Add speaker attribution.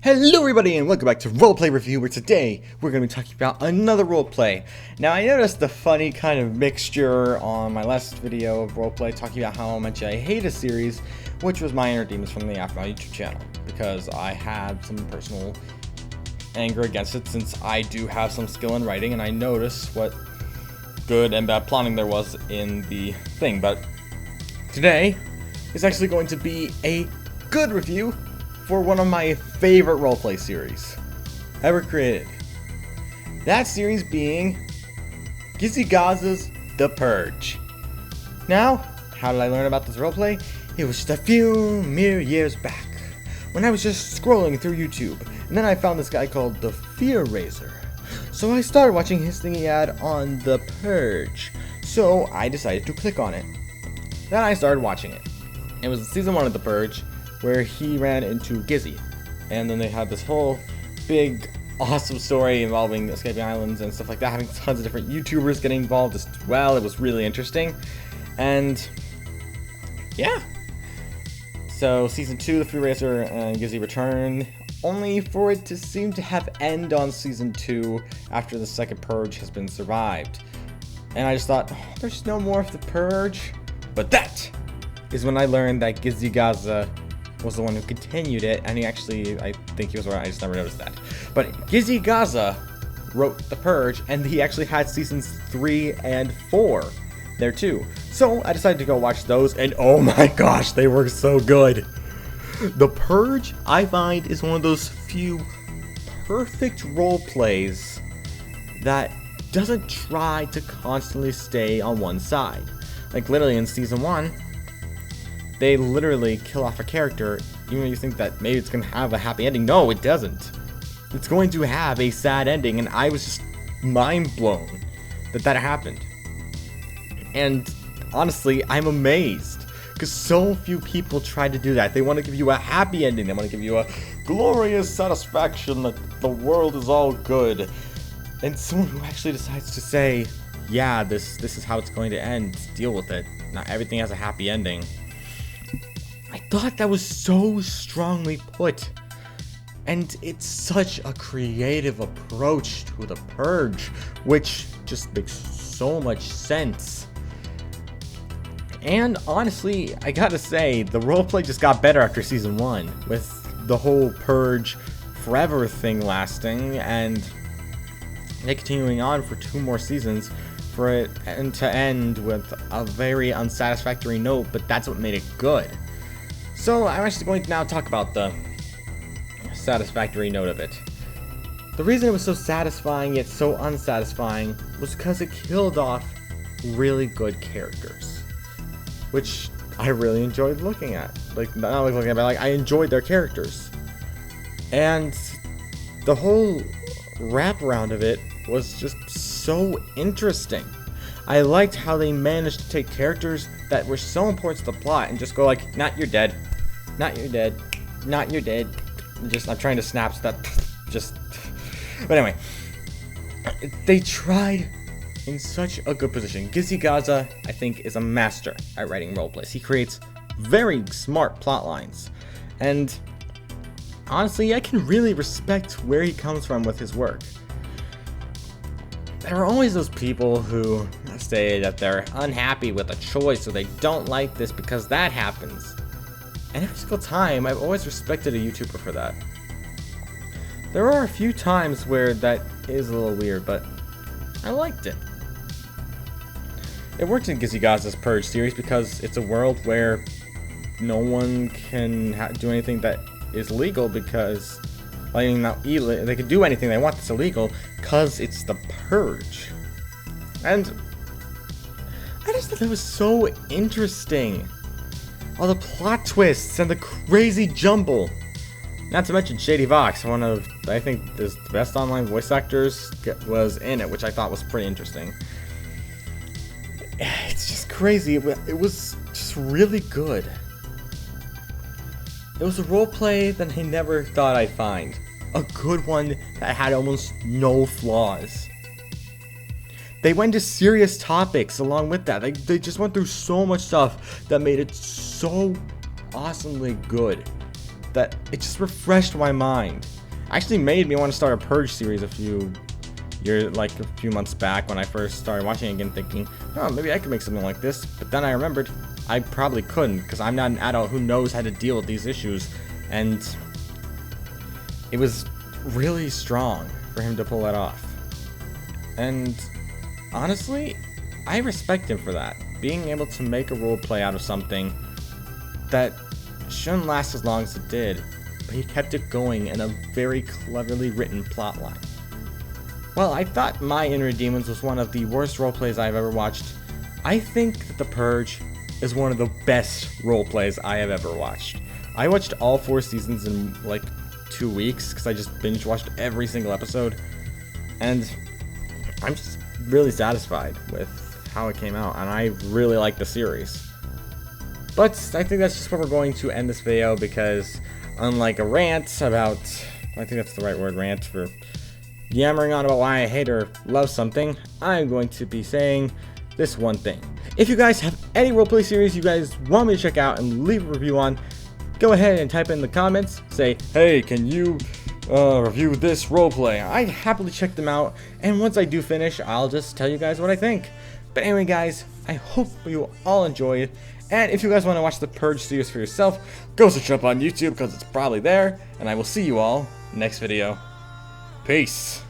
Speaker 1: Hello everybody and welcome back to Roleplay Review, where today we're going to be talking about another roleplay. Now I noticed the funny kind of mixture on my last video of roleplay talking about how much I hate a series, which was My Inner Demons from the Aftermath YouTube channel, because I had some personal anger against it since I do have some skill in writing and I noticed what good and bad plotting there was in the thing. But today is actually going to be a good review for one of my favorite roleplay series ever created. That series being Gaza's The Purge. Now, how did I learn about this roleplay? It was just a few mere years back when I was just scrolling through YouTube, and then I found this guy called the Fear Raiser. So I started watching his thing he had on The Purge. So I decided to click on it. Then I started watching it. It was season 1 of The Purge, where he ran into Gizzy, and then they had this whole big awesome story involving escaping islands and stuff like that, having tons of different YouTubers getting involved as well. It was really interesting, and yeah. So season 2, the Free Racer and Gizzy return, only for it to seem to have end on season 2 after the second Purge has been survived. And I just thought, oh, there's no more of the Purge. But that is when I learned that Gaza was the one who continued it, and he actually, I think he was right, I just never noticed that. But Gaza wrote The Purge, and he actually had seasons 3 and 4 there too. So I decided to go watch those, and oh my gosh, they were so good. The Purge, I find, is one of those few perfect role plays that doesn't try to constantly stay on one side. Like literally in season 1, they literally kill off a character, even though you think that maybe it's going to have a happy ending. No, it doesn't. It's going to have a sad ending, and I was just mind blown that that happened. And honestly, I'm amazed, because so few people try to do that. They want to give you a happy ending. They want to give you a glorious satisfaction that the world is all good. And someone who actually decides to say, yeah, this is how it's going to end, deal with it. Not everything has a happy ending. I thought that was so strongly put, and it's such a creative approach to the Purge, which just makes so much sense. And honestly, I gotta say, the roleplay just got better after season 1, with the whole Purge forever thing lasting, and it continuing on for 2 more seasons for it to end with a very unsatisfactory note, but that's what made it good. So I'm actually going to now talk about the satisfactory note of it. The reason it was so satisfying yet so unsatisfying was because it killed off really good characters, which I really enjoyed looking at. Like, not like looking at, but like I enjoyed their characters. And the whole wraparound of it was just so interesting. I liked how they managed to take characters that were so important to the plot and just go like, not you're dead, not you're dead, not you're dead. I'm trying to snap so that but anyway, they tried in such a good position. Gaza, I think, is a master at writing roleplays. He creates very smart plot lines, and honestly, I can really respect where he comes from with his work. There are always those people who say that they're unhappy with a choice or they don't like this because that happens. And every single time, I've always respected a YouTuber for that. There are a few times where that is a little weird, but I liked it. It worked in Gaza's Purge series because it's a world where no one can do anything that is legal because they can do anything they want that's illegal because it's the Purge. And I just thought that was so interesting. All the plot twists and the crazy jumble. Not to mention Shady Vox, one of, I think, the best online voice actors, was in it, which I thought was pretty interesting. It's just crazy. It was just really good. It was a roleplay that I never thought I'd find. A good one that had almost no flaws. They went to serious topics along with that. They just went through so much stuff that made it so awesomely good that it just refreshed my mind. actually made me want to start a Purge series a few months back when I first started watching it again, thinking, oh, maybe I could make something like this. But then I remembered I probably couldn't, because I'm not an adult who knows how to deal with these issues. And it was really strong for him to pull that off. And honestly, I respect him for that. Being able to make a role play out of something that shouldn't last as long as it did, but he kept it going in a very cleverly written plotline. Well, I thought My Inner Demons was one of the worst roleplays I've ever watched. I think that The Purge is one of the best roleplays I have ever watched. I watched all 4 seasons in like 2 weeks because I just binge watched every single episode, and I'm just really satisfied with how it came out, and I really like the series. But I think that's just where we're going to end this video, because unlike a rant about, I think that's the right word, rant, for yammering on about why I hate or love something, I'm going to be saying this one thing. If you guys have any roleplay series you guys want me to check out and leave a review on, go ahead and type in the comments, say, hey, can you review this roleplay? I'd happily check them out, and once I do finish, I'll just tell you guys what I think. But anyway, guys, I hope you all enjoyed, and if you guys want to watch the Purge series for yourself, go search up on YouTube, because it's probably there, and I will see you all next video. Peace.